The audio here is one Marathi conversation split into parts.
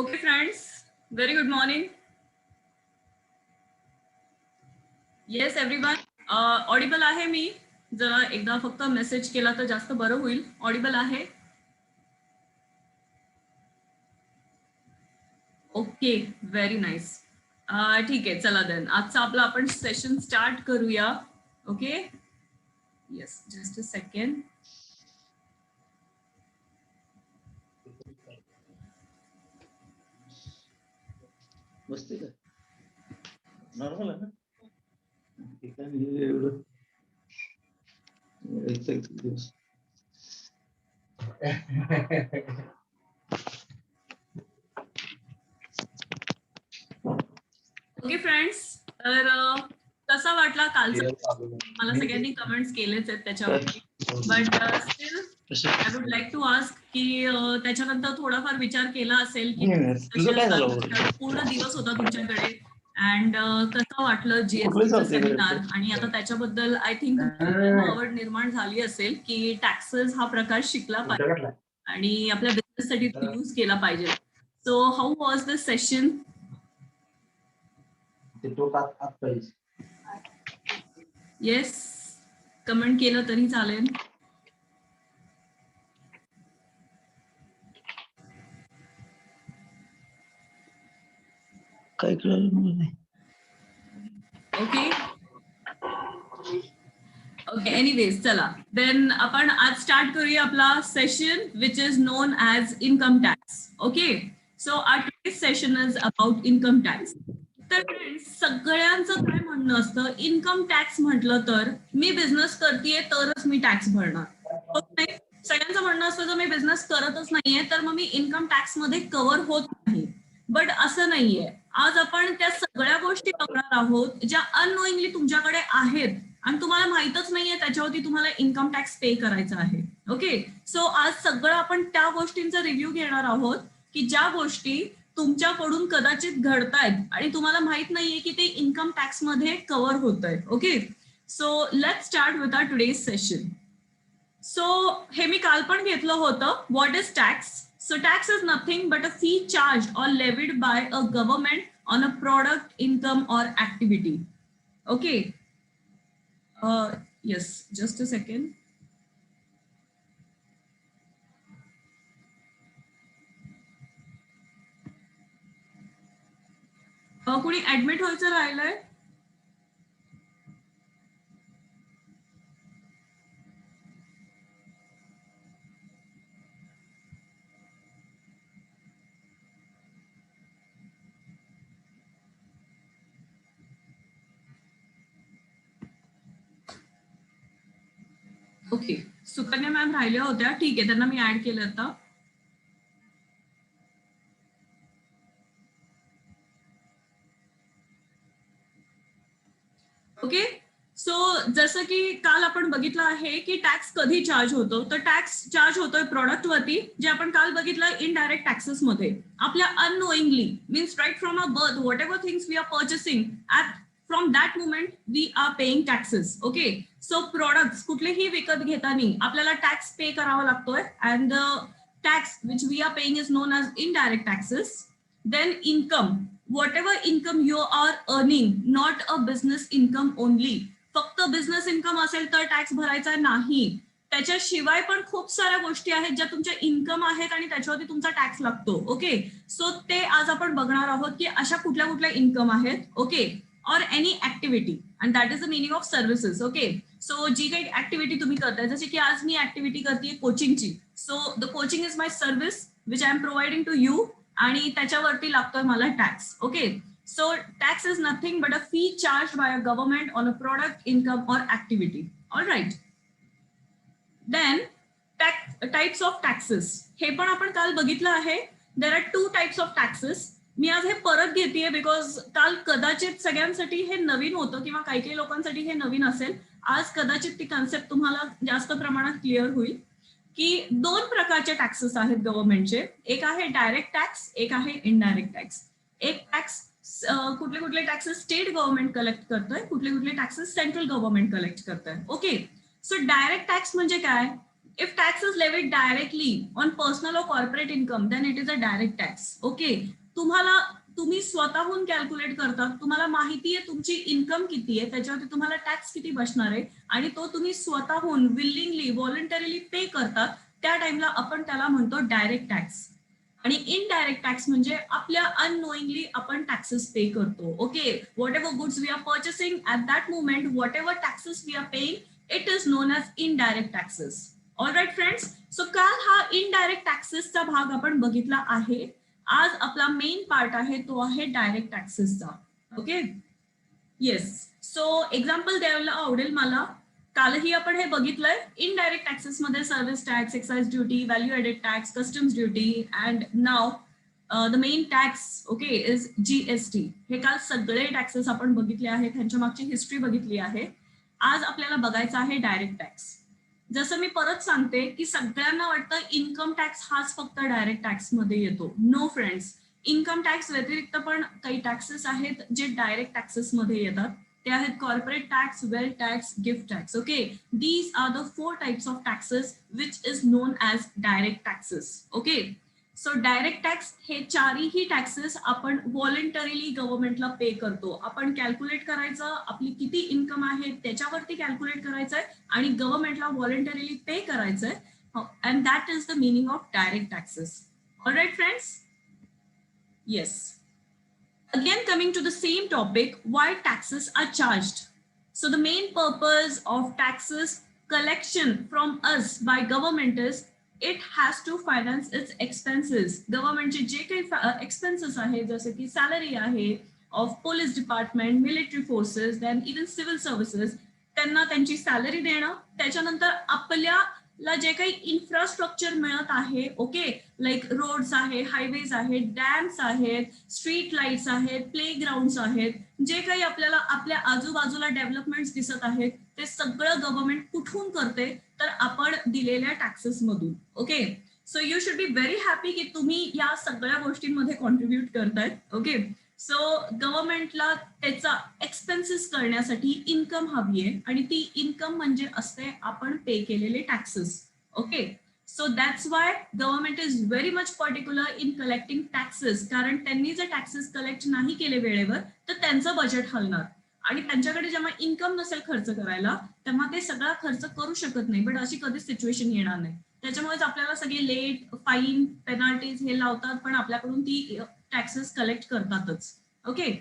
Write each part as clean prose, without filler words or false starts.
Okay friends, very good morning. Yes everyone, Audible आहे मी. जरा एकदा फक्त मेसेज केला तर जास्त बरं होईल. ऑडिबल आहे? Okay, very nice. ठीक आहे, चला देन आजचा आपला आपण सेशन स्टार्ट करूया. Okay, yes, just a second. बसते का नॉर्मल आहे ना ठीक आहे एवढं एक दिवस ओके फ्रेंड्स, तर कसा वाटला कालचा? मला सगळ्यांनी कमेंट्स केलेच आहेत त्याच्यावरती, but still I would like to ask की त्याच्यानंतर थोडाफार विचार केला असेल की पूर्ण दिवस होता तुमच्याकडे अँड कसं वाटलं जीएसटीचं सेमिनार, आणि आता त्याच्याबद्दल आय थिंक आवड निर्माण झाली असेल की टॅक्सेस हा प्रकार शिकला पाहिजे आणि आपल्या बिझनेससाठी यूज केला पाहिजे. So how was the session? Yes, comment केलं तरी चालेल. काय कळलं नाही. ओके ओके, एनिवेज चला देन आपण आज स्टार्ट करूया आपला session which is known as income tax. Okay, so our today's session is about income tax. तर सगळ्यांचं काय म्हणणं असतं, इन्कम टॅक्स म्हटलं तर मी बिझनेस करतेय तरच मी टॅक्स भरणार. सगळ्यांचं म्हणणं असतं जर मी बिझनेस करतच नाहीये तर मग मी इन्कम टॅक्स मध्ये कव्हर होत नाही. बट असं नाहीये. आज आपण त्या सगळ्या गोष्टी बघणार आहोत ज्या अननोईंगली तुमच्याकडे आहेत आणि तुम्हाला माहितच नाहीये त्याच्यावरती तुम्हाला इन्कम टॅक्स पे करायचा आहे. ओके, सो आज सगळं आपण त्या गोष्टींचा रिव्ह्यू घेणार आहोत की ज्या गोष्टी तुमच्याकडून कदाचित घडतायत आणि तुम्हाला माहित नाहीये की ते इन्कम टॅक्स मध्ये कव्हर होत आहे. Okay, so let's start with our today's session. So हे मी काल पण घेतलं होतं. What is tax? So tax is nothing but a fee charged or levied by a government on a product, income or activity. Okay. Yes, just a second. कोणी ऍडमिट व्हायचं राहिलंय? ओके, सुकन्या मॅम राहिल्या होत्या. ठीक आहे, त्यांना मी ऍड केलं आता. ओके, सो जसं की काल आपण बघितलं आहे की टॅक्स कधी चार्ज होतो, तर टॅक्स चार्ज होतोय प्रोडक्ट वरती, जे आपण काल बघितलं इनडायरेक्ट टॅक्सेस मध्ये. आपल्या unknowingly means right from a birth whatever things we are purchasing at from that moment we are paying taxes. Okay, so products कुठलेही विकत घेताना आपल्याला टॅक्स पे करावा लागतोय and the tax which we are paying is known as indirect taxes. Then income, whatever income you are earning, not a business income only. फक्त बिझनेस इन्कम असेल तर टॅक्स भरायचा नाही. त्याच्याशिवाय पण खूप साऱ्या गोष्टी आहेत ज्या तुमच्या इन्कम आहेत आणि त्याच्यावरती तुमचा टॅक्स लागतो. ओके, सो ते आज आपण बघणार आहोत की अशा कुठल्या कुठल्या इन्कम आहेत. Okay, or any activity and that is the meaning of services. Okay, so जी काही ऍक्टिव्हिटी तुम्ही करताय, जसे की आज मी ऍक्टिव्हिटी करते कोचिंगची. So the coaching is my service which I am providing to you आणि त्याच्यावरती लागतोय मला tax. Okay, so tax is nothing but a fee charge by a government on a product, income or activity. All right, then types of taxes हे पण आपण काल बघितलं आहे. There are 2 types of taxes. मी आज हे परत घेतेय बिकॉज काल कदाचित सगळ्यांसाठी हे नवीन होतं किंवा काही काही लोकांसाठी हे नवीन असेल. आज कदाचित ती कन्सेप्ट तुम्हाला जास्त प्रमाणात क्लिअर होईल की 2 प्रकारचे टॅक्सेस आहेत गव्हर्नमेंटचे. एक आहे डायरेक्ट टॅक्स, एक आहे इनडायरेक्ट टॅक्स. एक टॅक्स कुठले कुठले टॅक्सेस स्टेट गव्हर्नमेंट कलेक्ट करतोय, कुठले कुठले टॅक्सेस सेंट्रल गव्हर्नमेंट कलेक्ट करतोय. ओके, सो डायरेक्ट टॅक्स म्हणजे काय? if tax is levied directly on personal or corporate income, then it is a direct tax. Okay, तुम्ही स्वतःहून कॅल्क्युलेट करता, तुम्हाला माहिती आहे तुमची इन्कम किती आहे, त्याच्यावरती तुम्हाला टॅक्स किती बसणार आहे आणि तो तुम्ही स्वतःहून विलिंगली व्हॉलंटरीली पे करतात, त्या टाइमला आपण त्याला म्हणतो डायरेक्ट टॅक्स. आणि इनडायरेक्ट टॅक्स म्हणजे आपल्या अननोईंगली आपण टॅक्सेस पे करतो. Okay, whatever goods we are purchasing at that moment, whatever taxes we are paying, it is known as indirect taxes. Alright friends, so काल हा इनडायरेक्ट टॅक्सेसचा भाग आपण बघितला आहे. आज आपला मेन पार्ट आहे तो आहे डायरेक्ट टॅक्सेसचा. Okay, yes. सो एक्झाम्पल द्यायला आवडेल मला. कालही आपण हे बघितलंय, इनडायरेक्ट टॅक्सेस मध्ये service tax, excise duty, value added tax, customs duty and now the main tax okay is GST. हे काल सगळे टॅक्सेस आपण बघितले आहेत, त्यांच्या मागची हिस्ट्री बघितली आहे. आज आपल्याला बघायचं आहे डायरेक्ट टॅक्स. जसं मी परत सांगते की सगळ्यांना वाटतं इन्कम टॅक्स हाच फक्त डायरेक्ट टॅक्स मध्ये येतो. नो फ्रेंड्स, इन्कम टॅक्स व्यतिरिक्त पण काही टॅक्सेस आहेत जे डायरेक्ट टॅक्सेस मध्ये येतात. ते आहेत corporate tax, wealth tax, gift tax. Okay, these are the 4 types of taxes which is known as direct taxes. Okay, so direct tax हे चारही टॅक्सेस आपण व्हॉलंटरीली गव्हर्नमेंटला पे करतो. आपण कॅल्क्युलेट करायचं, आपली किती इन्कम आहे त्याच्यावरती कॅल्क्युलेट करायचंय आणि गव्हर्नमेंटला व्हॉलंटरीली पे करायचंय. And that is the meaning of direct taxes. Alright friends, yes. Again, coming to the same topic, why taxes are charged. So the main purpose of taxes collection from us by government is it has to finance its expenses. Government चे जे काही expenses आहे, जसे की salary आहे of police department, military forces, then even civil services, त्यांना त्यांची salary देणं, त्याच्यानंतर आपल्याला जे काही इन्फ्रास्ट्रक्चर मिळत आहे, ओके, लाईक रोड्स आहे, हायवेज आहेत, डॅम्स आहेत, स्ट्रीट लाईट्स आहेत, प्ले ग्राउंड्स आहेत, जे काही आपल्याला आपल्या आजूबाजूला डेव्हलपमेंट दिसत आहेत, ते सगळं गव्हर्नमेंट कुठून करते, तर आपण दिलेल्या टॅक्सेस मधून. Okay, so you should be very happy की तुम्ही या सगळ्या गोष्टींमध्ये कॉन्ट्रीब्युट करतायत. ओके, सो गव्हर्नमेंटला त्याचा एक्सपेन्सेस करण्यासाठी इन्कम हवी आहे आणि ती इन्कम म्हणजे असते आपण पे केलेले taxes. Okay, so that's why government is very much particular in collecting taxes. कारण त्यांनी जर टॅक्सेस कलेक्ट नाही केले वेळेवर तर त्यांचं बजेट हलणार आणि त्यांच्याकडे जेव्हा इन्कम नसेल खर्च करायला तेव्हा ते सगळा खर्च करू शकत नाही. बट अशी कधीच सिच्युएशन येणार नाही. त्याच्यामुळेच आपल्याला सगळे लेट, फाईन, पेनल्टीज हे लावतात, पण आपल्याकडून ती टॅक्सेस कलेक्ट करतातच. Okay,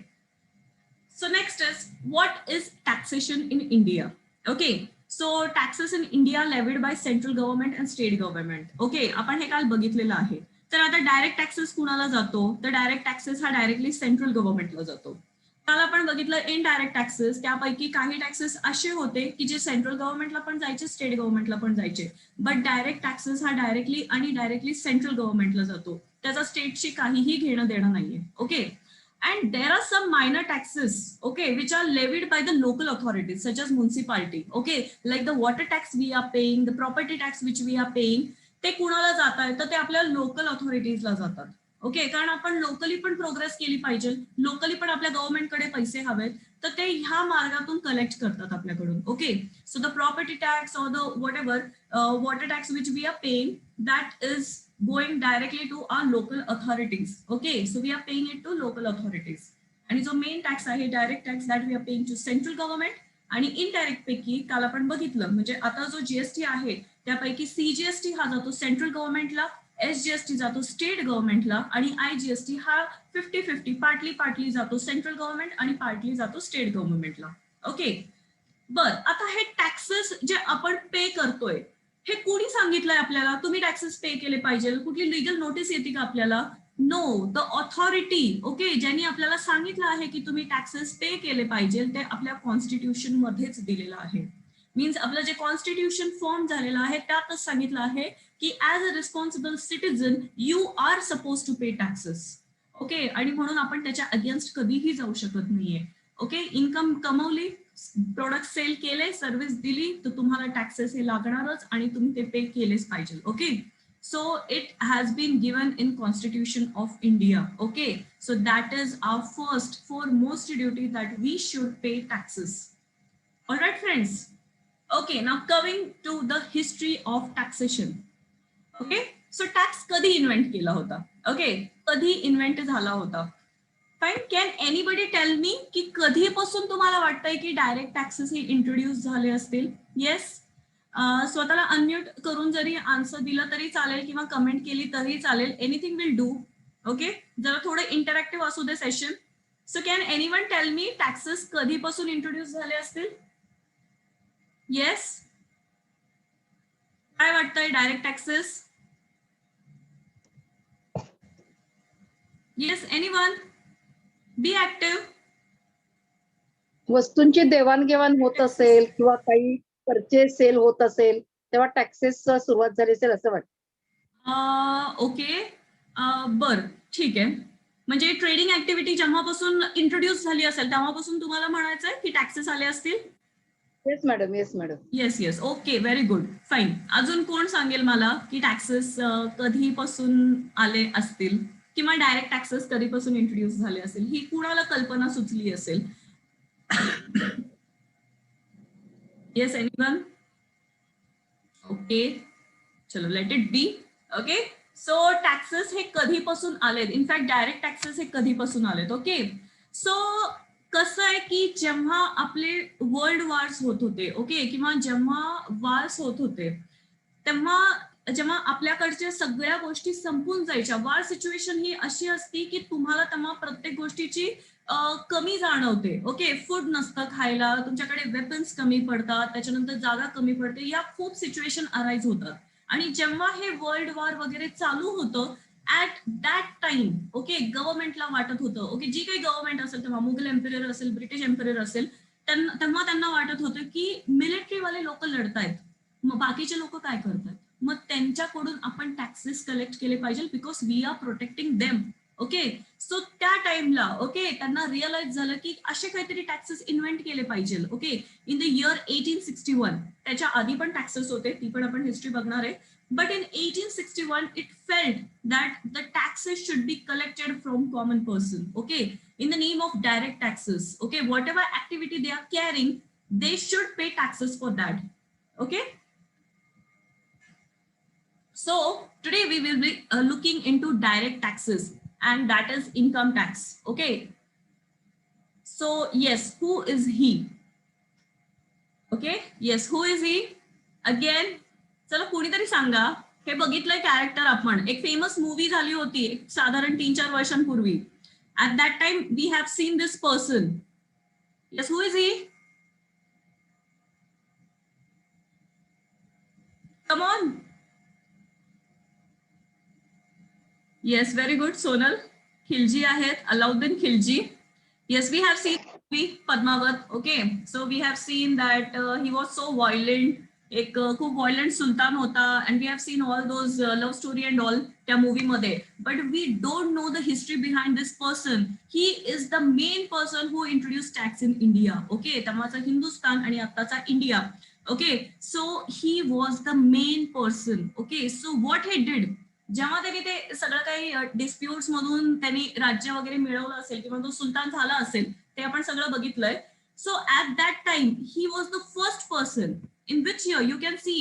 so next is what is taxation in India. Okay, so taxes in India levied by central government and state government. Okay, आपण हे काल बघितलेलं आहे. तर आता डायरेक्ट टॅक्सेस कुणाला जातो, तर डायरेक्ट टॅक्सेस हा डायरेक्टली सेंट्रल गव्हर्नमेंटला जातो. काल आपण बघितलं इनडायरेक्ट टॅक्सेस, त्यापैकी काही टॅक्सेस असे होते की जे सेंट्रल गव्हर्नमेंटला पण जायचे, स्टेट गव्हर्नमेंटला पण जायचे. बट डायरेक्ट टॅक्सेस हा डायरेक्टली आणि डायरेक्टली सेंट्रल गव्हर्नमेंटला जातो. त्याचा स्टेटशी काहीही घेणं देणं नाहीये. Okay, and there are some minor taxes, okay, which are levied by the local authorities such as municipality. Okay, like the water tax we are paying, the property tax which we are paying, ते कुणाला जात आहे तर ते आपल्या लोकल ऑथॉरिटीजला जातात. ओके, कारण आपण लोकली पण प्रोग्रेस केली पाहिजे, लोकली पण आपल्या गव्हर्नमेंटकडे पैसे हवेत, तर ते ह्या मार्गातून कलेक्ट करतात आपल्याकडून. Okay, so the property tax or the whatever water tax which we are paying, that is going directly to our local authorities. Okay, so we are paying it to local authorities. आणि जो मेन टॅक्स आहे direct tax, that we are paying to central government. आणि इनडायरेक्ट पैकी काल आपण बघितलं, म्हणजे आता जो जीएसटी आहे त्यापैकी सीजीएसटी हा जातो सेंट्रल गव्हर्नमेंटला, एसजीएसटी जातो स्टेट गव्हर्नमेंटला आणि आयजीएसटी हा 50-50 पार्टली जातो सेंट्रल गव्हर्नमेंट आणि पार्टली जातो स्टेट गव्हर्नमेंटला. ओके, बर, आता हे टॅक्सेस जे आपण पे करतोय हे कोणी सांगितलंय आपल्याला तुम्ही टॅक्सेस पे केले पाहिजे? कुठली लिगल नोटीस येते का आपल्याला? No, the authority. ओके, ज्यांनी आपल्याला सांगितलं आहे की तुम्ही टॅक्सेस पे केले पाहिजे ते आपल्या कॉन्स्टिट्यूशन मध्येच दिलेलं आहे. मीन्स आपलं जे कॉन्स्टिट्यूशन फॉर्म झालेलं आहे त्यातच सांगितलं आहे की as a responsible citizen you are suppose to pay taxes. Okay, आणि म्हणून आपण त्याच्या अगेन्स्ट कधीही जाऊ शकत नाहीये. ओके, इन्कम कमवली, प्रोडक्ट सेल केले, सर्व्हिस दिली, तर तुम्हाला टॅक्सेस हे लागणारच आणि तुम्ही ते पे केलेच पाहिजे. Okay, so it has been given in constitution of India. Okay, so that is our first foremost duty that we should pay taxes. Alright friends, Okay, now coming to the history of taxation. Okay, so tax कधी इन्व्हेंट केला होता? ओके, कधी इन्व्हेंट झाला होता? Fine. Can anybody tell me की कधीपासून तुम्हाला वाटतंय की डायरेक्ट टॅक्सेस हे इंट्रोड्यूस झाले असतील? येस. स्वतःला अनम्यूट करून जरी आन्सर दिलं तरी चालेल किंवा कमेंट केली तरी चालेल. Anything will do. ओके, जरा थोडं इंटरॅक्टिव्ह असू दे session. So can anyone tell me taxes कधीपासून इंट्रोड्यूस झाले असतील? येस. काय वाटतंय direct taxes? Yes, anyone? Be active. वस्तूंची देवाणघेवाण होत असेल किंवा काही परचेस सेल होत असेल तेव्हा टॅक्सेस सुरुवात झाली असेल असं वाटतं. ओके, बर, ठीक आहे. म्हणजे ट्रेडिंग ऍक्टिव्हिटी जेव्हापासून इंट्रोड्यूस झाली असेल तेव्हापासून तुम्हाला म्हणायचंय की टॅक्सेस आले असतील? Yes madam, yes madam. Yes yes, okay, very good, fine. अजून कोण सांगेल मला की टॅक्सेस कधीपासून आले असतील किंवा डायरेक्ट टॅक्सेस कधीपासून इंट्रोड्यूस झाले असेल? ही कुणाला कल्पना सुचली असेल? Yes, anyone? ओके, चलो let it be. Okay, so taxes हे कधीपासून आलेत? इनफॅक्ट डायरेक्ट टॅक्सेस हे कधीपासून आलेत? ओके, सो कसं आहे की जेव्हा आपले वर्ल्ड वॉर्स होत होते, ओके, किंवा जेव्हा वॉर्स होत होते तेव्हा जेव्हा आपल्याकडच्या सगळ्या गोष्टी संपून जायच्या, वॉर सिच्युएशन ही अशी असती की तुम्हाला तेव्हा प्रत्येक गोष्टीची कमी जाणवते. ओके, फूड नसतं खायला, तुमच्याकडे वेपन्स कमी पडतात, त्याच्यानंतर जागा कमी पडते, या खूप सिच्युएशन अराईज होतात. आणि जेव्हा हे वर्ल्ड वॉर वगैरे चालू होतं ऍट दॅट टाइम, ओके, गव्हर्नमेंटला वाटत होतं, ओके, जी काही गव्हर्नमेंट असेल तेव्हा, मुघल एम्पिरियर असेल, ब्रिटिश एम्पिरियर असेल, तेव्हा त्यांना वाटत होतं की मिलिटरीवाले लोक लढतायत, मग बाकीचे लोक काय करतात, मग त्यांच्याकडून आपण टॅक्सेस कलेक्ट केले पाहिजे because we are protecting them. Okay, so त्या टाइमला ओके त्यांना रिअलाइज झालं की असे काहीतरी टॅक्सेस इन्व्हेंट केले पाहिजे. ओके, इन द इयर 1861, त्याच्या आधी पण टॅक्सेस होते, ती पण आपण हिस्ट्री बघणार आहे. But in 1861, it felt that the taxes should be collected from common person, okay, in the name of direct taxes. Okay, whatever activity they are carrying, they should pay taxes for that. Okay. So today we will be looking into direct taxes, and that is income tax. Okay. So yes, who is he? Okay, yes, who is he? Again, चला कोणीतरी सांगा. हे बघितलंय कॅरेक्टर आपण, एक फेमस मूवी झाली होती एक साधारण 3-4 वर्षांपूर्वी. At that time we have seen this person. Yes, who is he? Come on. Yes, very good. Sonal Khilji आहेत, Alauddin Khilji. Yes, we have seen Padmavat. Okay, so we have seen that he was so violent, एक खूप व्हायलेंट सुलतान होता, and we have seen all those love story and all त्या मूवीमध्ये. But we don't know the history behind this person. He is the main person who introduce tax in India. Okay, तेव्हाचा हिंदुस्थान आणि आताचा India. Okay, so he was the main person. Okay, so what he did, जेव्हा त्यांनी ते सगळं काही डिस्प्युट्स मधून त्यांनी राज्य वगैरे मिळवलं असेल किंवा तो सुलतान झाला असेल, ते आपण सगळं बघितलंय. So at that time he was the first person in which year you can see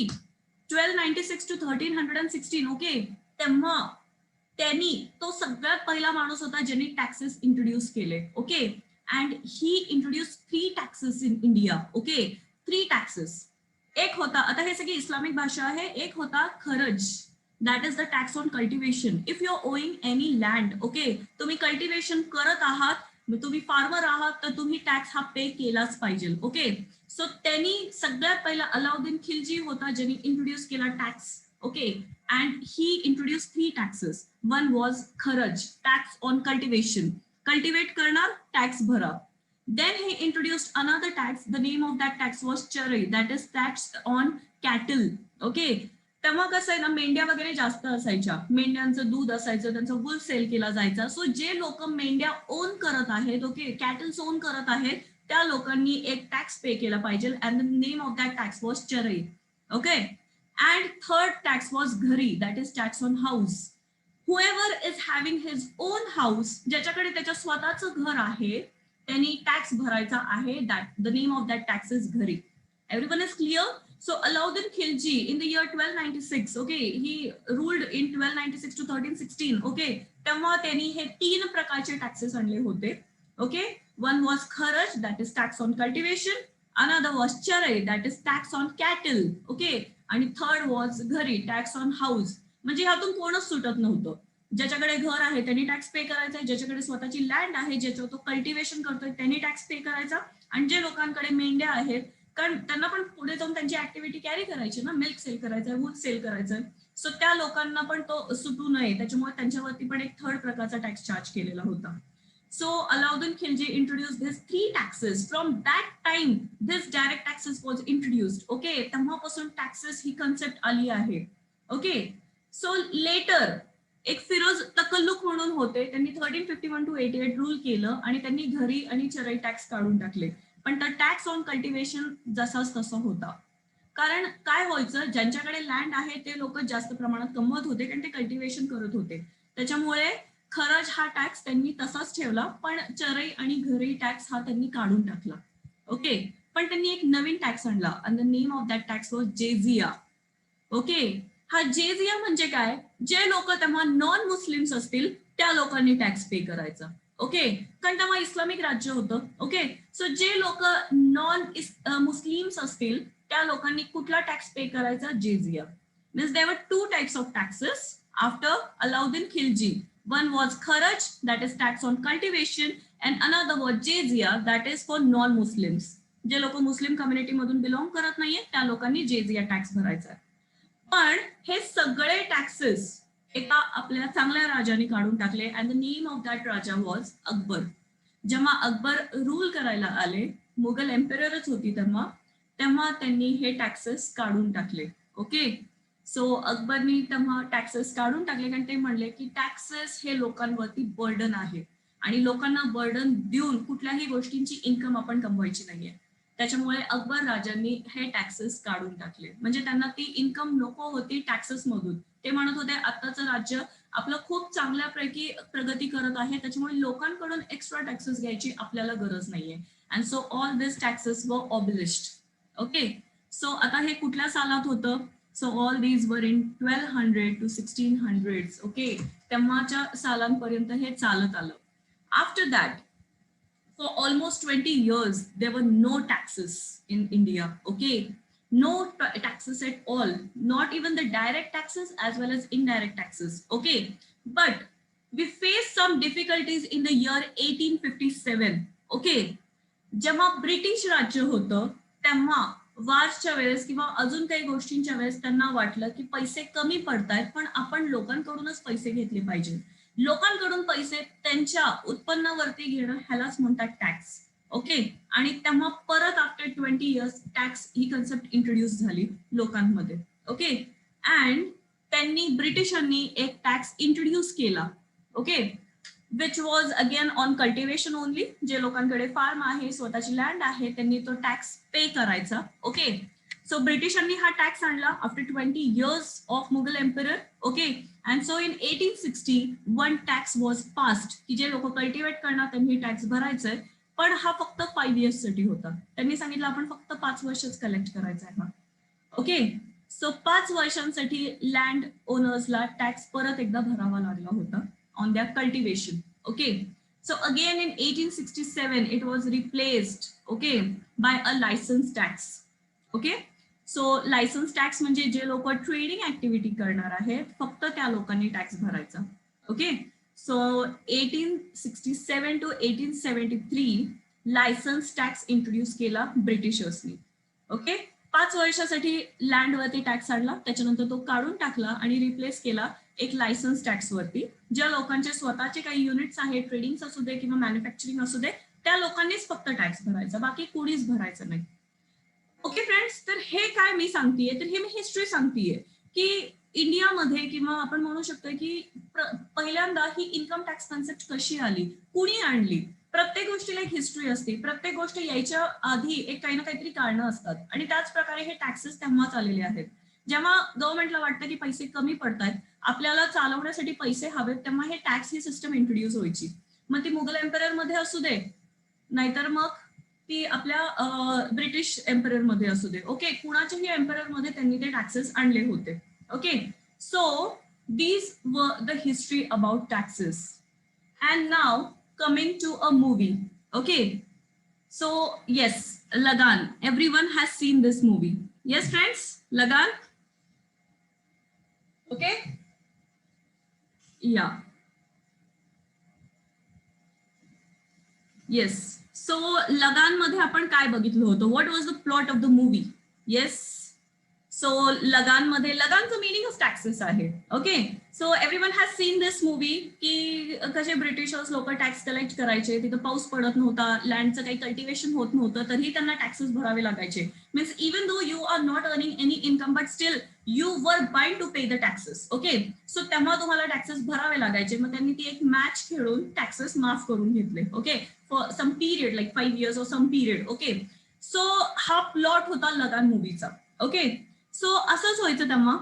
1296 to 1316. Okay, तेव्हा त्यांनी तो सगळ्यात पहिला माणूस होता ज्यांनी टॅक्सेस इंट्रोड्यूस केले. Okay, and he introduce 3 taxes in India. Okay, 3 taxes. एक होता, आता हे सगळी इस्लामिक भाषा आहे, एक होता खरज, that is the tax on cultivation. If you're owing any land, okay, तुम्ही कल्टिवेशन करत आहात, तुम्ही फार्मर आहात, तर तुम्ही टॅक्स हा पे केलाच पाहिजे. ओके, सो त्यांनी सगळ्यात पहिला अलाउद्दीन खिलजी होता ज्यांनी इंट्रोड्यूस केला tax. Okay, and he introduce 3 taxes. One was खरज, tax on cultivation, cultivate करणार टॅक्स भरा. Then he introduced another tax. The name of that tax was charai, that is tax on cattle. Okay, तेव्हा कसं आहे ना, मेंढ्या वगैरे जास्त असायच्या, मेंढ्यांचं दूध असायचं, त्यांचा वूल सेल केला जायचा. सो जे लोक मेंढ्या ओन करत आहेत, ओके, कॅटल्स ओन करत आहेत, त्या लोकांनी एक टॅक्स पे केला पाहिजे, and the name of that tax was चरई. Okay, and third tax was घरी, that is tax on house. Whoever is having his own house, ज्याच्याकडे त्याच्या स्वतःचं घर आहे, त्यांनी टॅक्स भरायचा आहे. That the name of that tax is घरी. Everyone is clear? So Alauddin Khilji in the year 1296, okay, he ruled in 1296 to 1316, okay. तेव्हा त्यांनी हे 3 प्रकारचे टॅक्सेस आणले होते, okay. One was kharaj, that is tax on cultivation. Another was charai, that is tax on cattle, okay. आणि third was घरी, tax on house. म्हणजे ह्यातून कोणच सुटत नव्हतं. ज्याच्याकडे घर आहे त्यांनी टॅक्स पे करायचा, ज्याच्याकडे स्वतःची लँड आहे, ज्याच्यावर तो कल्टिवेशन करतोय त्यांनी टॅक्स पे करायचा, आणि जे लोकांकडे मेंढ्या आहेत, कारण त्यांना पण पुढे जाऊन त्यांची ऍक्टिव्हिटी कॅरी करायची ना, मिल्क सेल करायचंय, वूल सेल करायचंय, सो त्या लोकांना पण तो सुटू नये, त्याच्यामुळे त्यांच्यावरती पण एक थर्ड प्रकारचा टॅक्स चार्ज केलेला होता. So Alauddin Khilji introduced these 3 taxes. From that time, this direct taxes was introduced. Okay, तेव्हापासून taxes ही concept आली आहे. Okay, so later एक फिरोज तकल्लुक म्हणून होते, त्यांनी 1351 to 88 रूल केलं आणि त्यांनी घरी आणि चराई टॅक्स काढून टाकले. पण तर टॅक्स ऑन कल्टिवेशन जसाच तसा होता. कारण काय व्हायचं, ज्यांच्याकडे लँड आहे ते लोक जास्त प्रमाणात कमवत होते कारण ते कल्टिवेशन करत होते, त्याच्यामुळे खरंच हा टॅक्स त्यांनी तसाच ठेवला, पण चराई आणि घरी टॅक्स हा त्यांनी काढून टाकला. ओके, पण त्यांनी एक नवीन टॅक्स आणला आणि the name of that tax was जेझिया. ओके, हा जेझिया म्हणजे काय, जे लोक तेव्हा नॉन मुस्लिम्स असतील त्या लोकांनी टॅक्स पे करायचा. ओके, कारण तेव्हा इस्लामिक राज्य होतं. ओके, सो जे लोक नॉन मुस्लिम्स असतील त्या लोकांनी कुठला टॅक्स पे करायचा, जेझिया. Means there were 2 types of taxes after Alauddin Khilji. One was kharaj, that is tax on cultivation, and another was jizya, that is for non-Muslims. जे लोक मुस्लिम कम्युनिटी मधून बिलॉंग करत नाहीये त्या लोकांनी जेझिया टॅक्स भरायचा. पण हे सगळे टॅक्सेस एका आपल्या चांगल्या राजाने काढून टाकले, and the name of that Raja was Akbar. जेव्हा अकबर रूल करायला आले, मुघल एम्पेररच होती तेव्हा त्यांनी हे टॅक्सेस काढून टाकले. ओके, सो अकबरनी तेव्हा टॅक्सेस काढून टाकले कारण ते म्हणले की टॅक्सेस हे लोकांवरती बर्डन आहे आणि लोकांना बर्डन देऊन कुठल्याही गोष्टींची इन्कम आपण कमवायची नाहीये. त्याच्यामुळे अकबर राजांनी हे टॅक्सेस काढून टाकले. म्हणजे त्यांना ती इन्कम नको होती टॅक्सेस मधून. ते म्हणत होते आताचं राज्य आपलं खूप चांगल्यापैकी प्रगती करत आहे, त्याच्यामुळे लोकांकडून एक्स्ट्रा टॅक्सेस घ्यायची आपल्याला गरज नाहीये. And so all this taxes वर ऑबलिश्ड. ओके, सो आता हे कुठल्या सालात होतं, so all these were in 1200 to 1600s. Okay, तेव्हाच्या सालांपर्यंत हे चालत आलं. After that, for almost 20 years, there were no taxes in India. Okay, no taxes at all, not even the direct taxes as well as indirect taxes. Okay, but we faced some difficulties in the year 1857. Okay, जेव्हा ब्रिटिश राज्य होतं तेव्हा वारच्या वेळेस किंवा अजून काही गोष्टींच्या वेळेस त्यांना वाटलं की पैसे कमी पडतायत, पण आपण लोकांकडूनच पैसे घेतले पाहिजे. लोकांकडून पैसे त्यांच्या उत्पन्नावरती घेणं ह्यालाच म्हणतात टॅक्स. ओके, आणि तेव्हा परत आफ्टर 20 इयर्स टॅक्स ही कन्सेप्ट इंट्रोड्यूस झाली लोकांमध्ये. ओके, अँड त्यांनी ब्रिटिशांनी एक टॅक्स इंट्रोड्यूस केला. Okay, which was again on cultivation only. जे लोकांकडे फार्म आहे, स्वतःची लँड आहे, त्यांनी तो टॅक्स पे करायचा. ओके, सो ब्रिटिशांनी हा टॅक्स आणला after 20 years of Mughal emperor. Okay, and so in 1860 one tax was passed की जे लोक कल्टिवेट करणार त्यांनी टॅक्स भरायचंय, पण हा फक्त 5 इयर्स साठी होता. त्यांनी सांगितलं आपण फक्त 5 वर्षच कलेक्ट करायचा आहे हा. ओके, सो 5 वर्षांसाठी लँड ओनर्सला टॅक्स परत एकदा भरावा लागला होता on their cultivation. Okay, so again in 1867 it was replaced, okay, by a license tax. Okay, so license tax म्हणजे जे लोक ट्रेडिंग ऍक्टिव्हिटी करणार आहेत फक्त त्या लोकांनी टॅक्स भरायचा. Okay, so 1867 to 1873 licence tax introduce केला ब्रिटिशर्सनी. ओके, 5 वर्षासाठी लँडवरती टॅक्स आणला, त्याच्यानंतर तो काढून टाकला आणि रिप्लेस केला एक लायसन्स टॅक्स वरती. ज्या लोकांचे स्वतःचे काही युनिट्स आहेत, ट्रेडिंग असू दे किंवा मॅन्युफॅक्चरिंग असू दे, त्या लोकांनीच फक्त टॅक्स भरायचा, बाकी कोणीच भरायचं नाही. ओके फ्रेंड्स, तर हे काय मी सांगतेय, तर हे मी हिस्ट्री सांगतेय की इंडियामध्ये किंवा आपण म्हणू शकतो की पहिल्यांदा ही इन्कम टॅक्स कन्सेप्ट कशी आली, कुणी आणली. प्रत्येक गोष्टीला एक हिस्ट्री असते, प्रत्येक गोष्ट यायच्या आधी एक काही ना काहीतरी कारणं असतात आणि त्याच प्रकारे हे टॅक्सेस तेव्हाच आलेले आहेत. जेव्हा गव्हर्नमेंटला वाटतं की पैसे कमी पडतात, आपल्याला चालवण्यासाठी पैसे हवेत, तेव्हा हे टॅक्स ही सिस्टम इंट्रोड्यूस व्हायची. मग ती मुघल एम्पेरर मध्ये असू दे, नाहीतर मग ती आपल्या ब्रिटिश एम्परर मध्ये असू दे, ओके, कुणाच्याही एम्परर मध्ये त्यांनी ते टॅक्सेस आणले होते. Okay, so these were the history about taxes. And now coming to a movie. Okay, so yes, Lagaan. Everyone has seen this movie. Yes friends, Lagaan. Okay, yeah. Yes, so Lagaan मध्ये आपण काय बघितलं होतं? What was the plot of the movie? Yes, so Lagaan मध्ये लगानचं मिनिंगच टॅक्सेस आहे. Okay, so everyone has seen this movie की कसे ब्रिटिशर्स लोक टॅक्स कलेक्ट करायचे. तिथं पाऊस पडत नव्हता, लँडचं काही कल्टिवेशन होत नव्हतं, तरीही त्यांना टॅक्सेस भरावे लागायचे. Means even though you are not earning any income but still you were bind to pay the taxes. Okay, so तेव्हा तुम्हाला टॅक्सेस भरावे लागायचे. मग त्यांनी ती एक मॅच खेळून टॅक्सेस माफ करून घेतले. Okay, for some period like 5 years or some period. Okay, so हा प्लॉट होता लगान मूवीचा. ओके, सो असंच व्हायचं तेव्हा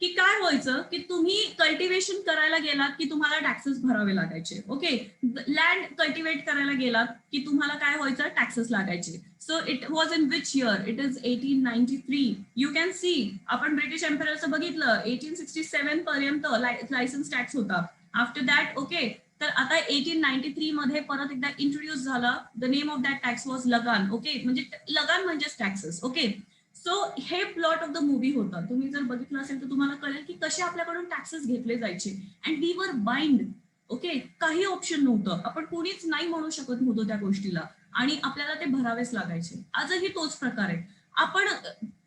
की काय व्हायचं की तुम्ही कल्टिवेशन करायला गेलात की तुम्हाला टॅक्सेस भरावे लागायचे. ओके, लँड कल्टिवेट करायला गेलात की तुम्हाला काय व्हायचं? टॅक्सेस लागायचे. So it was in which year? It is 1893. You can see, आपण ब्रिटिश एम्पररचं बघितलं 1867 पर्यंत लायसन्स टॅक्स होता. आफ्टर दॅट ओके, तर आता 1893 मध्ये परत एकदा इंट्रोड्यूस झाला. The name of that tax was Lagaan. Okay, म्हणजे लगान म्हणजेच टॅक्सेस. ओके, सो हे प्लॉट ऑफ द मूवी होतं. तुम्ही जर बघितलं असेल तर तुम्हाला कळेल की कसे आपल्याकडून टॅक्सेस घेतले जायचे. And we were bind. Okay, काही ऑप्शन नव्हतं, आपण कोणीच नाही म्हणू शकत नव्हतो त्या गोष्टीला, आणि आपल्याला ते भरावेच लागायचे. आजही तोच प्रकार आहे. आपण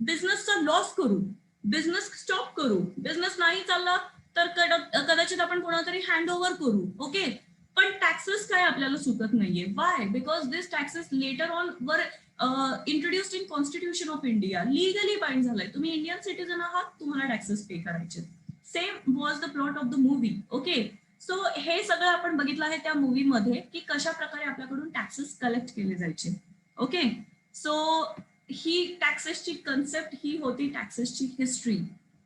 बिझनेसचा लॉस करू, बिझनेस स्टॉप करू, बिझनेस नाही चालला तर कदाचित आपण कोणातरी हँड ओव्हर करू. ओके, पण टॅक्सेस काय आपल्याला सुटत नाहीये. Why? Because this taxes later on were introduced in constitution of India. Legally bind झालंय. तुम्ही इंडियन सिटीजन आहात, तुम्हाला टॅक्सेस पे करायचे. Same was the plot of the movie. Okay, so हे सगळं आपण बघितलं आहे त्या मूवीमध्ये की कशा प्रकारे आपल्याकडून टॅक्सेस कलेक्ट केले जायचे. ओके, सो ही टॅक्सेसची कन्सेप्ट ही होती टॅक्सेसची हिस्ट्री.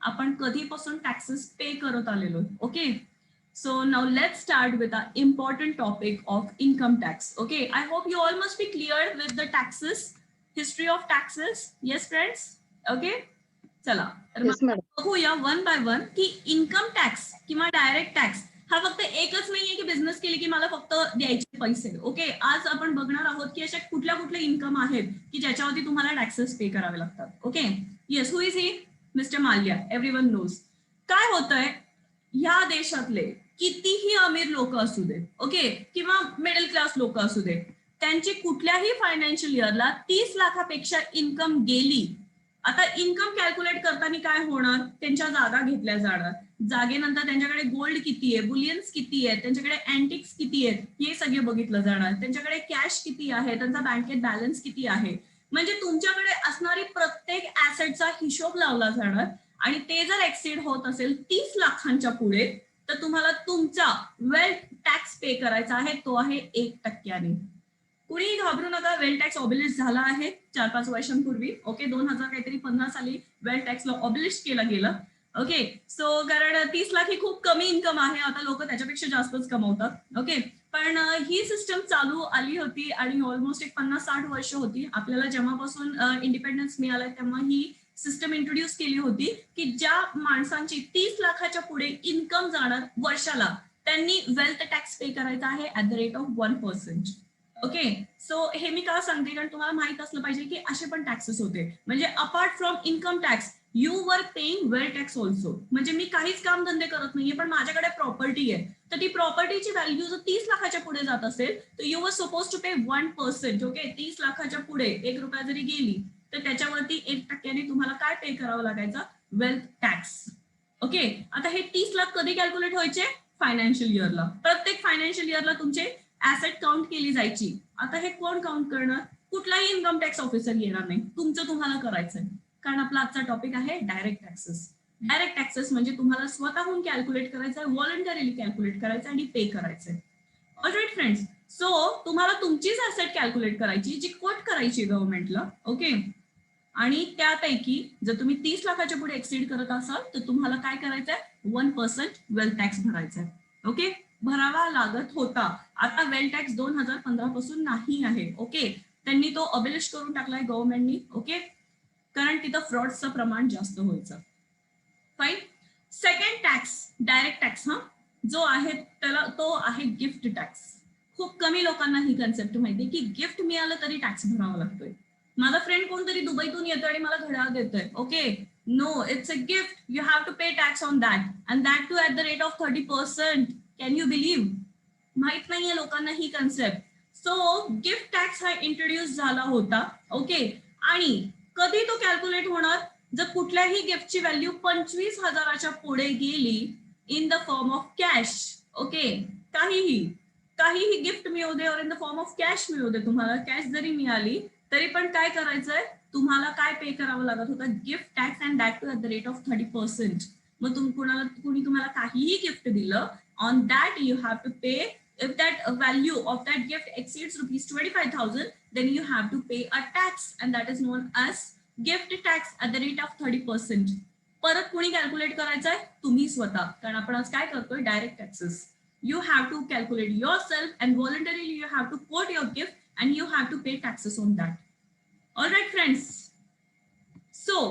आपण कधीपासून टॅक्सेस पे करत आलेलो. Okay, so now let's start with our important topic of income tax. Okay, I hope you all must be clear with the taxes, history of taxes. Yes friends? Okay, चला तर Yes, madam. बघूया वन बाय वन की इन्कम टॅक्स किंवा डायरेक्ट टॅक्स हा फक्त एकच नाहीये की बिझनेस केली की मला फक्त द्यायचे पैसे. ओके, आज आपण बघणार आहोत की अशा कुठल्या कुठल्या इन्कम आहेत की ज्याच्यावरती तुम्हाला टॅक्सेस पे करावे लागतात. Okay, yes, who is he? Mister Mallya. Everyone knows. काय होतंय, ह्या देशातले कितीही अमीर लोक असू दे, ओके, किंवा मिडल क्लास लोक असू दे, त्यांची कुठल्याही फायनान्शियल इयरला 30 लाखापेक्षा इन्कम गेली. आता इन्कम कॅल्क्युलेट करताना काय होणार? त्यांच्या जागा घेतल्या जाणार. जागेनंतर त्यांच्याकडे गोल्ड किती आहे, बुलियन्स किती आहेत, त्यांच्याकडे अँटिक्स किती आहेत, हे सगळे बघितलं जाणार. त्यांच्याकडे कॅश किती आहे, त्यांचा बँकेत बॅलन्स किती आहे, म्हणजे तुमच्याकडे असणारी प्रत्येक ऍसेटचा हिशोब लावला जाणार. आणि ते जर एक्सीड होत असेल 30 लाखांच्या पुढे तर तुम्हाला तुमचा वेल्थ टॅक्स पे करायचा आहे. तो आहे 1%. कुणीही घाबरू नका, वेल्थ टॅक्स ऑबिलिश झाला आहे 4-5 वर्षांपूर्वी. ओके, 2050 साली वेल्थ टॅक्सला ऑबिलिश केलं गेलं. ओके, सो कारण 30 लाख ही खूप कमी इन्कम आहे. आता लोक त्याच्यापेक्षा जास्तच कमवतात. ओके, पण ही सिस्टम चालू आली होती आणि ऑलमोस्ट एक 50-60 वर्ष होती. आपल्याला जेव्हापासून इंडिपेंडन्स मिळाला तेव्हा ही सिस्टम इंट्रोड्यूस केली होती की ज्या माणसांची 30 लाखाच्या पुढे इन्कम जाणार वर्षाला, त्यांनी वेल्थ टॅक्स पे करायचा आहे at the rate of 1%. Okay, so हे मी का सांगते, कारण तुम्हाला माहित असलं पाहिजे की असे पण टॅक्सेस होते. म्हणजे apart from income tax you were paying wealth tax also. म्हणजे मी काहीच काम धंदे करत नाहीये पण माझ्याकडे प्रॉपर्टी आहे, तर ती प्रॉपर्टीची व्हॅल्यू जर 30 लाखाच्या पुढे जात असेल तर you were suppose to pay 1%. Okay, 30 लाखाच्या पुढे 1 रुपया जरी गेली तर त्याच्यावरती 1% तुम्हाला काय पे करावं लागायचं? Wealth tax. ओके, आता हे 30 लाख कधी कॅल्क्युलेट व्हायचे? फायनान्शियल इयरला. प्रत्येक फायनान्शियल इयरला तुमचे ऍसेट काउंट केली जायची. आता हे कोण काउंट करणार? कुठलाही इन्कम टॅक्स ऑफिसर येणार नाही, तुमचं तुम्हाला करायचंय. कारण आपला आजचा टॉपिक आहे डायरेक्ट टॅक्सेस. डायरेक्ट टॅक्सेस म्हणजे तुम्हाला स्वतःहून कॅल्क्युलेट करायचंय, व्हॉलंटरीली कॅल्क्युलेट करायचं आणि पे करायचंय. ऑलराईट फ्रेंड्स, सो तुम्हाला तुमचीच ऍसेट कॅल्क्युलेट करायची जी कोट करायची गव्हर्नमेंटला. ओके, आणि त्यापैकी जर तुम्ही 30 लाखाच्या पुढे एक्सीड करत असाल तर तुम्हाला काय करायचंय? 1% वेल्थ टॅक्स भरायचा. ओके, भरावा लागत होता. आता वेल्थ टॅक्स 2015 पासून नाही आहे. ओके, त्यांनी तो अबलिश करून टाकलाय गव्हर्नमेंटनी. ओके, कारण तिथं फ्रॉडचं प्रमाण जास्त व्हायचं. Fine. Second tax, direct tax, हा जो आहे त्याला तो आहे गिफ्ट टॅक्स. खूप कमी लोकांना ही कन्सेप्ट माहिती की गिफ्ट मिळालं तरी टॅक्स भरावा लागतोय. माझा फ्रेंड कोणतरी दुबईतून येतोय आणि मला घड्याळ देतोय, okay, no, it's a gift, you have to pay tax on that, and that too at the rate of 30%. Can you believe? माहित नाहीये लोकांना ही कन्सेप्ट. सो गिफ्ट टॅक्स हा इंट्रोड्यूस झाला होता. ओके, आणि कधी तो कॅल्क्युलेट होणार? जर कुठल्याही गिफ्टची व्हॅल्यू 25,000च्या पुढे गेली in the form of cash. Okay, काहीही गिफ्ट मिळू दे, और in the form of cash मिळू दे, तुम्हाला कॅश जरी मिळाली तरी पण काय करायचंय, तुम्हाला काय पे करावं लागत होतं? Gift tax, and that too at the rate of 30%. मग कुणी तुम्हाला काहीही गिफ्ट दिलं, on that you have to pay. If that value of that gift exceeds rupees 25,000, then you have to pay a tax, and that is known as gift tax at the rate of 30%. परत कोणी कॅल्क्युलेट करायचंय? तुम्ही स्वतः, कारण आपण आज काय करतोय? Direct taxes. You have to calculate yourself, and voluntarily you have to quote your gift, and you have to pay taxes on that. All right, friends. So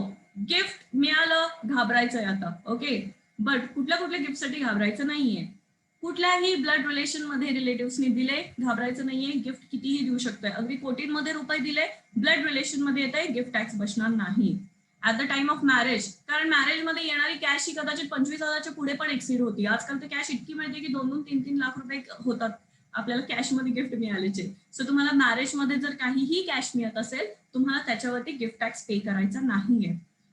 gift मिळालं, घाबरायचंय आता. ओके, बट कुठल्या गिफ्टसाठी घाबरायचं नाहीये. कुठल्याही ब्लड रिलेशन मध्ये रिलेटिव्हनी दिले, घाबरायचं नाहीये. गिफ्ट कितीही देऊ शकतोय, अगदी कोटींमध्ये रुपये दिले, ब्लड रिलेशन मध्ये येत आहे, गिफ्ट टॅक्स बसणार नाही at the time of marriage. कारण मॅरेज मध्ये येणारी कॅश ही कदाचित 25,000च्या पुढे पण एक्सीड होती. आजकाल तर कॅश इतकी मिळते की 2-2, 3-3 लाख रुपये होतात आपल्याला कॅश मध्ये गिफ्ट मिळाल्याचे. सो तुम्हाला मॅरेज मध्ये जर काहीही कॅश मिळत असेल, तुम्हाला त्याच्यावरती गिफ्ट टॅक्स पे करायचा नाहीये.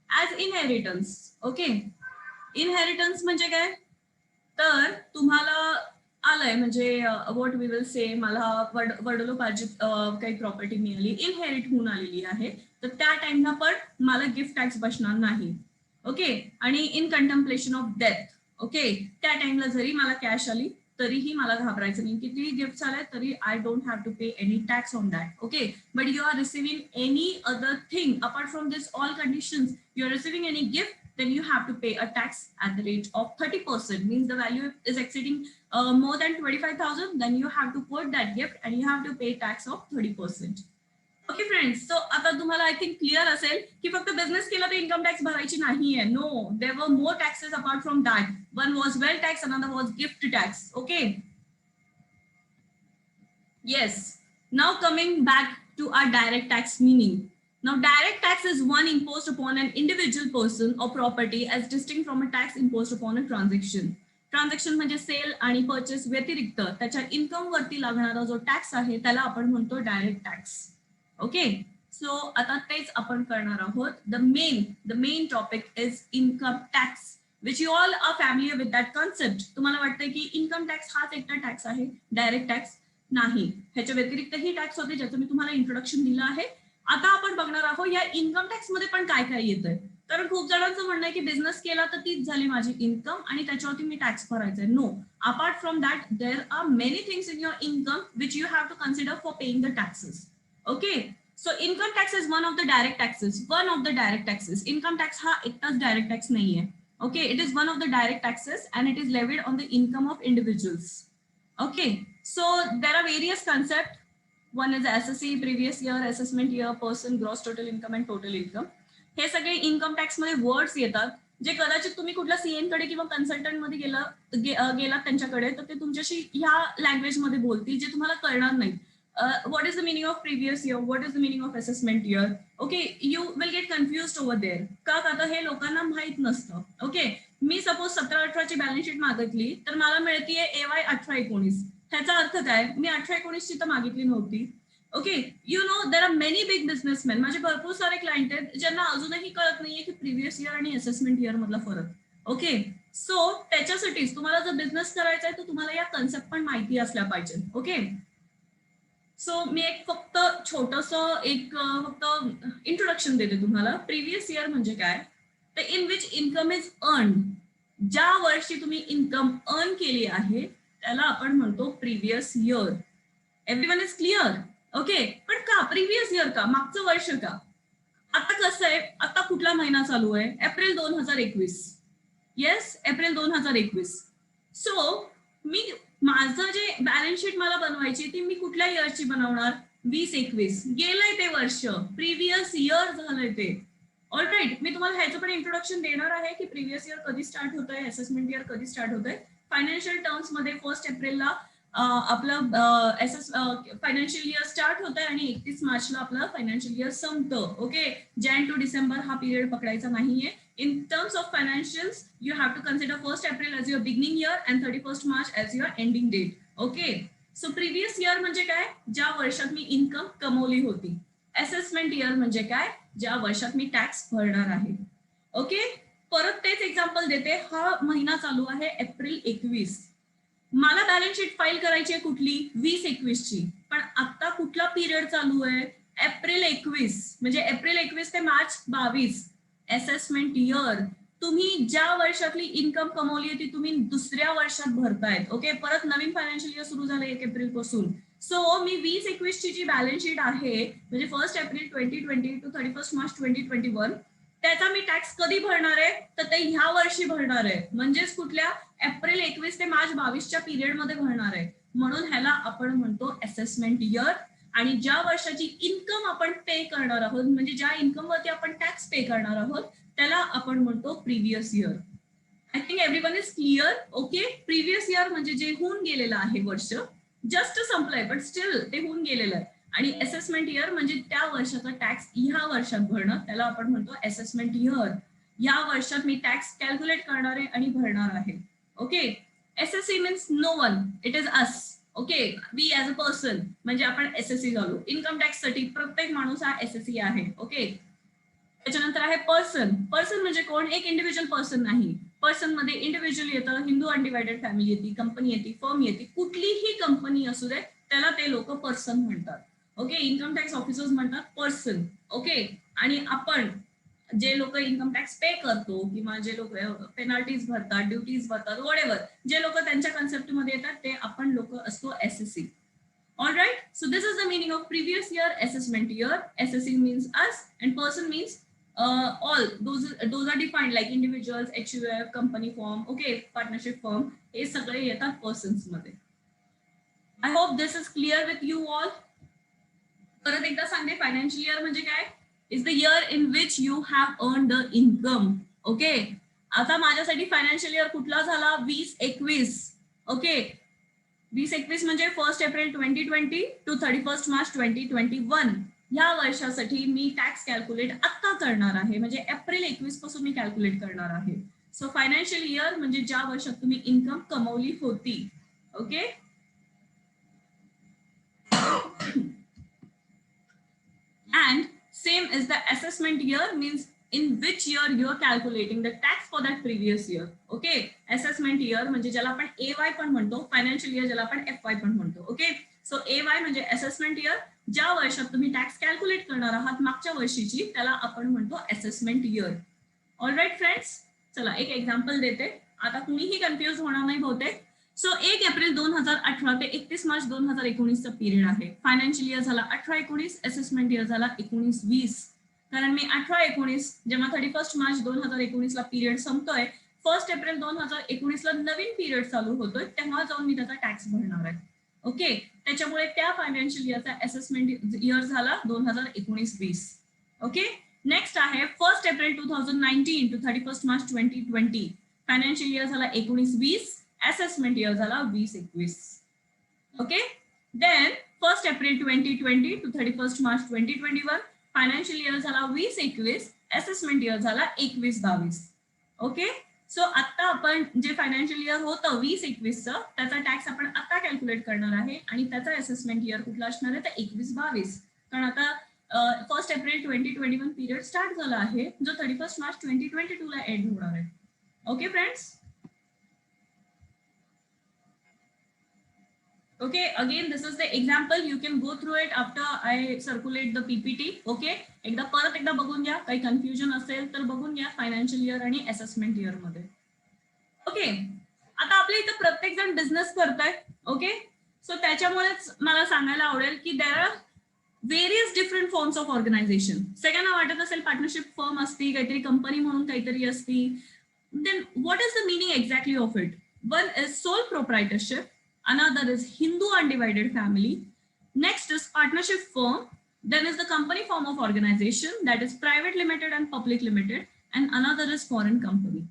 As inheritance. ओके, इनहेरिटन्स म्हणजे काय? तर तुम्हाला आलंय, म्हणजे व्हॉट वी विल से, मला वडिलोपार्जित काही प्रॉपर्टी मिळाली, इनहेरिट होऊन आलेली आहे, तर त्या टाइमला पण मला गिफ्ट टॅक्स बसणार नाही. ओके, आणि in contemplation of death. Okay, त्या टाइमला जरी मला कॅश आली तरीही मला घाबरायचं नाही. कितीही गिफ्ट आले तरी I don't have to pay any tax on that. Okay, but you are receiving any other thing apart from this all conditions, you are receiving any gift, then you have to pay a tax at the rate of 30%. Means the value is exceeding more than 25,000, then you have to quote that gift and you have to pay tax of 30%. Okay friends, so आता तुम्हाला आय थिंक क्लिअर असेल की फक्त बिझनेस केला तर इन्कम टॅक्स भरायची नाहीये. No, there were more taxes apart from that. One was wealth tax, another was gift tax. Okay, yes. Now coming back to our direct tax meaning. Now, direct tax is one imposed upon an individual person or property as distinct from a tax imposed upon a transaction. Transaction म्हणजे सेल आणि परचेस व्यतिरिक्त त्याच्या इन्कम वरती लागणारा जो टॅक्स आहे त्याला आपण म्हणतो डायरेक्ट टॅक्स. ओके, सो आता तेच आपण करणार आहोत. The main topic is income tax, which you all are familiar with that concept. तुम्हाला वाटतंय की इन्कम टॅक्स हाच एकटा टॅक्स आहे, डायरेक्ट टॅक्स नाही. ह्याच्या व्यतिरिक्तही टॅक्स होते ज्याचं मी तुम्हाला इंट्रोडक्शन दिलं आहे. आता आपण बघणार आहोत या इन्कम टॅक्स मध्ये पण काय काय येतंय. कारण खूप जणांचं म्हणणं आहे की बिझनेस केला तर तीच झाली माझी इन्कम आणि त्याच्यावरती मी टॅक्स भरायचा आहे. No, apart from that there are many things in your income which you have to consider for paying the taxes. Okay, so income tax is one of the direct taxes. Income tax हा एकटाच डायरेक्ट टॅक्स नाहीये. Okay, it is one of the direct taxes and it is levied on the income of individuals. Okay, so there are various concept. One is SSE, previous year, assessment year, person, gross total income and total income. हे सगळे इन्कम टॅक्स मध्ये वर्ड्स येतात जे कदाचित तुम्ही कुठल्या सीएन कडे किंवा कन्सल्टंट मध्ये गेलात त्यांच्याकडे तर ते तुमच्याशी ह्या लँग्वेज मध्ये बोलतील जे तुम्हाला कळणार नाही. What is the meaning of previous year, what is the meaning of assessment year. Okay, you will get confused over there. का तर हे लोकांना माहित नसतं. ओके, मी सपोज 17-18ची बॅलन्स शीट मागितली तर मला मिळतीये AY 18-19. ह्याचा अर्थ काय? मी 18-19ची तर मागितली नव्हती. Okay, you know there are many big businessman. माझे भरपूर सारे क्लायंट आहेत ज्यांना अजूनही कळत नाहीये की प्रिव्हियस इयर आणि असेसमेंट इयर मधला फरक. ओके, सो त्याच्यासाठीच तुम्हाला जर बिझनेस करायचा आहे तर तुम्हाला या कन्सेप्ट पण माहिती असल्या पाहिजे. ओके, सो मी फक्त इंट्रोडक्शन देते तुम्हाला. प्रिव्हियस इयर म्हणजे काय? तर in which income is earn. ज्या वर्षी तुम्ही इन्कम अर्न केली आहे त्याला आपण म्हणतो previous year. Everyone is clear? Okay, पण का प्रिव्हियस इयर? का मागचं वर्ष? का? आता कसं आहे, आता कुठला महिना चालू आहे? एप्रिल 2021. Yes, April 2021. सो मी माझं जे बॅलन्स शीट मला बनवायची ती मी कुठल्या इयरची बनवणार? 2021 गेलंय ते वर्ष, प्रिव्हियस इयर झालंय ते. ऑलराईट, मी तुम्हाला ह्याचं पण इंट्रोडक्शन देणार आहे की प्रिव्हियस इयर कधी स्टार्ट होतंय, असेसमेंट इयर कधी स्टार्ट होतंय. फायनान्शियल टर्म्स मध्ये 1 एप्रिलला आपलं फायनान्शियल इयर स्टार्ट होत आहे आणि 31 मार्चला आपलं फायनान्शियल इयर संपतं. ओके, जॅन टू डिसेंबर हा पिरियड पकडायचा नाहीये. In terms of financials you have to consider 1 April as your beginning year and 31 March as your ending date. Okay, so previous year म्हणजे काय, ज्या वर्षात मी इन्कम कमवली होती. असेसमेंट इयर म्हणजे काय, ज्या वर्षात मी टॅक्स भरणार आहे. ओके, परत तेच एक्झाम्पल देते. हा महिना चालू आहे एप्रिल 21. मला बॅलन्स शीट फाईल करायची आहे कुठली, 2021 ची. पण आता कुठला पिरियड चालू आहे, एप्रिल 21, म्हणजे एप्रिल 21 ते मार्च 22. असेसमेंट इयर, तुम्ही ज्या वर्षातली इन्कम कमवली आहे ती तुम्ही दुसऱ्या वर्षात भरतायत. ओके, परत नवीन फायनान्शियल इयर सुरू झालं 1 एप्रिल पासून. सो मी 2021 ची जी बॅलन्स शीट आहे, म्हणजे 1 एप्रिल 2020 टू 31 मार्च 2021, त्याचा मी टॅक्स कधी भरणार आहे, तर ते ह्या वर्षी भरणार आहे. म्हणजेच कुठल्या, एप्रिल 21 ते मार्च 22च्या पिरियड मध्ये भरणार आहे. म्हणून ह्याला आपण म्हणतो असेसमेंट इयर. आणि ज्या वर्षाची इन्कम आपण पे करणार आहोत, म्हणजे ज्या इन्कम वरती आपण टॅक्स पे करणार आहोत, त्याला आपण म्हणतो previous year. I think everyone is clear. Okay, previous year म्हणजे जे होऊन गेलेलं आहे वर्ष, जस्ट संपलंय बट स्टील ते होऊन गेलेलं आहे. आणि असेसमेंट इयर म्हणजे त्या वर्षाचा टॅक्स ह्या वर्षात भरणं, त्याला आपण म्हणतो असेसमेंट इयर. या वर्षात मी टॅक्स कॅल्क्युलेट करणार आहे आणि भरणार आहे. Okay, SSC means no one, it is us. Okay, we as a person म्हणजे आपण एसएससी झालो. इन्कम टॅक्स साठी प्रत्येक माणूस हा एसएससी आहे. ओके, त्याच्यानंतर आहे पर्सन. पर्सन म्हणजे कोण, एक इंडिव्हिज्युअल पर्सन नाही. पर्सन मध्ये इंडिव्हिज्युअल येतं, हिंदू अनडिवायडेड फॅमिली येते, कंपनी येते, फर्म येते, कुठलीही कंपनी असू दे त्याला ते लोक पर्सन म्हणतात. ओके, इन्कम टॅक्स ऑफिसर्स म्हणतात पर्सन. ओके, आणि आपण जे लोक इन्कम टॅक्स पे करतो किंवा जे लोक पेनल्टीज भरतात, ड्युटीज भरतात, वॉटेवर, जे लोक त्यांच्या कन्सेप्ट मध्ये येतात ते आपण लोक असतो SSC. All right, so this is the meaning of previous year, assessment year. SSC means us and person means all those are defined like individuals, HUF, company firm, okay, partnership firm, हे सगळे येतात पर्सन्स मध्ये. I hope this is clear with you all. परत एकदा सांगते, फायनान्शियल इयर म्हणजे काय, is the year in which you have earn the income. Okay, आता माझ्यासाठी फायनान्शियल इयर कुठला झाला, 2021. ओके, 2021 म्हणजे 1 एप्रिल 2020 टू 31 मार्च 2021. या वर्षासाठी मी टॅक्स कॅल्क्युलेट आता करणार आहे, म्हणजे एप्रिल 21 पासून मी कॅल्क्युलेट करणार आहे. सो फायनान्शियल इयर म्हणजे ज्या वर्षात तुम्ही इन्कम कमवली होती. Okay, and same is the assessment year, means in which year you are calculating the tax for that previous year. Okay, assessment year म्हणजे ज्याला आपण AY पण म्हणतो, फायनान्शियल इयर ज्याला आपण FY पण म्हणतो. ओके, सो AY म्हणजे असेसमेंट इयर, ज्या वर्षात तुम्ही टॅक्स कॅल्क्युलेट करणार आहात मागच्या वर्षीची, त्याला आपण म्हणतो असेसमेंट इयर. ऑलराईट फ्रेंड्स, चला एक एक्झाम्पल देते, आता कुणीही कन्फ्युज होणार नाही बहुतेक. सो 1 एप्रिल 2018 ते 31 मार्च 2019चा पिरियड आहे. फायनान्शियल इयर झाला 18-19, असेसमेंट इयर झाला 19-20. कारण मी 18-19 जेव्हा 31 मार्च 2019ला पिरियड संपतोय, 1 एप्रिल 2019ला नवीन पिरियड चालू होतोय, तेव्हा जाऊन मी त्याचा टॅक्स भरणार आहे. ओके, त्याच्यामुळे त्या फायनान्शियल इयरचा असेसमेंट इयर झाला 2019-20. ओके, नेक्स्ट आहे 1 April 2019 to 31 March 2020. Financial year झाला 19-20, असेसमेंट इयर झाला 20-21. Okay, then 1 April 2020 to 31 March 2021. Financial year झाला 20-21, असेसमेंट इयर झाला 21-22. ओके, सो आता आपण जे फायनान्शियल इयर होतं 20-21चं, त्याचा टॅक्स आपण आता कॅल्क्युलेट करणार आहे आणि त्याचा असेसमेंट इयर कुठला असणार आहे, तर 21-22. कारण आता 1 एप्रिल 2021 पिरियड स्टार्ट झाला आहे, जो 31 मार्च 2022 ला एंड होणार आहे. Okay friends, okay, again this is the example, you can go through it after I circulate the PPT. okay, एकदा परत एकदा बघून घ्या, काही कन्फ्युजन असेल तर बघून घ्या फायनान्शियल इयर आणि असेसमेंट इयर मध्ये. ओके, आता आपल्या इथं प्रत्येक जण बिझनेस करताय. ओके, सो त्याच्यामुळेच मला सांगायला आवडेल की there are various different forms of organisation. सगळ्यांना वाटत असेल पार्टनरशिप फर्म असती, काहीतरी कंपनी म्हणून काहीतरी असती. Then what is the meaning exactly of it? One is sole proprietorship, another is Hindu undivided family, Next is partnership firm. Then is the company form of organization, that is private limited and public limited, and another is foreign company.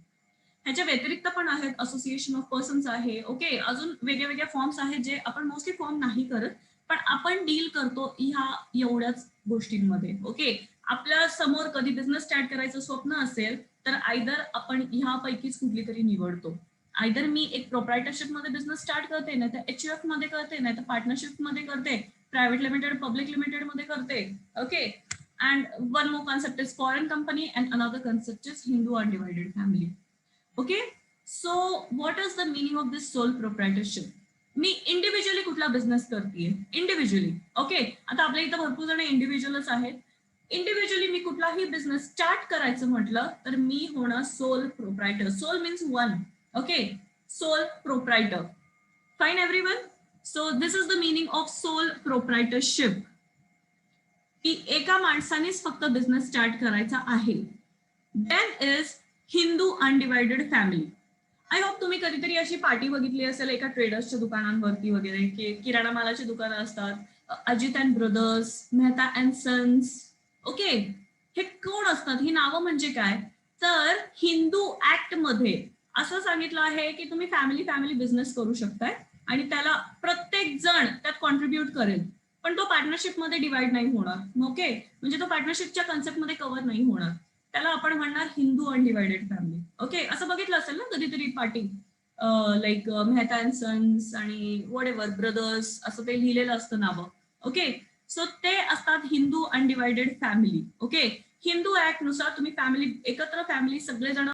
ह्याच्या व्यतिरिक्त पण आहेत, असोसिएशन ऑफ पर्सन्स आहे, ओके, अजून वेगळे वेगळे फॉर्म्स आहेत जे आपण मोस्टली फॉर्म नाही करत, पण आपण डील करतो ह्या एवढ्याच गोष्टींमध्ये. ओके, आपल्या समोर कधी बिझनेस स्टार्ट करायचं स्वप्न असेल तर आयदर आपण ह्यापैकीच कुठली तरी निवडतो. आयदर मी एक प्रोप्रायटरशिप मध्ये बिझनेस स्टार्ट करते, नाही तर HUF मध्ये करते, नाही तर पार्टनरशिप मध्ये करते, प्रायव्हेट लिमिटेड पब्लिक लिमिटेड मध्ये करते. Okay, and one more concept is foreign company and another concept is Hindu undivided family. Okay, so what is the meaning of this sole proprietorship? मी इंडिव्हिज्युअली कुठला बिझनेस करतेय, इंडिव्हिज्युअली. ओके, आता आपल्या इथं भरपूर जण इंडिव्हिज्युअलच आहेत. इंडिव्हिज्युअली मी कुठलाही बिझनेस स्टार्ट करायचं म्हटलं तर मी होणार sole proprietor. Sole means one. Okay, sole proprietor. Fine everyone. So this is the meaning of sole proprietorship, की एका माणसानेच फक्त बिझनेस स्टार्ट करायचा आहे. Then is Hindu undivided family. I hope तुम्ही कधीतरी अशी पार्टी बघितली असेल एका ट्रेडर्सच्या दुकानांवरती वगैरे, की किराणा मालाची दुकानं असतात, Ajit and brothers, Mehta and sons. Okay, हे कोण असतात, ही नावं म्हणजे काय, तर हिंदू ऍक्ट मध्ये असं सांगितलं आहे की तुम्ही फॅमिली बिझनेस करू शकताय आणि त्याला प्रत्येक जण त्यात कॉन्ट्रीब्युट करेल, पण तो पार्टनरशिप मध्ये डिवाइड नाही होणार. ओके, म्हणजे तो पार्टनरशिपच्या कन्सेप्ट मध्ये कव्हर नाही होणार. त्याला आपण म्हणणार हिंदू अनडिवायडेड फॅमिली. ओके, असं बघितलं असेल ना कधीतरी party, like Mehta and sons आणि वॉट एव्हर ब्रदर्स असं ते लिहिलेलं असतं नावं. ओके, सो ते असतात Hindu undivided family. Okay, Hindu act नुसार तुम्ही फॅमिली एकत्र फॅमिली सगळेजण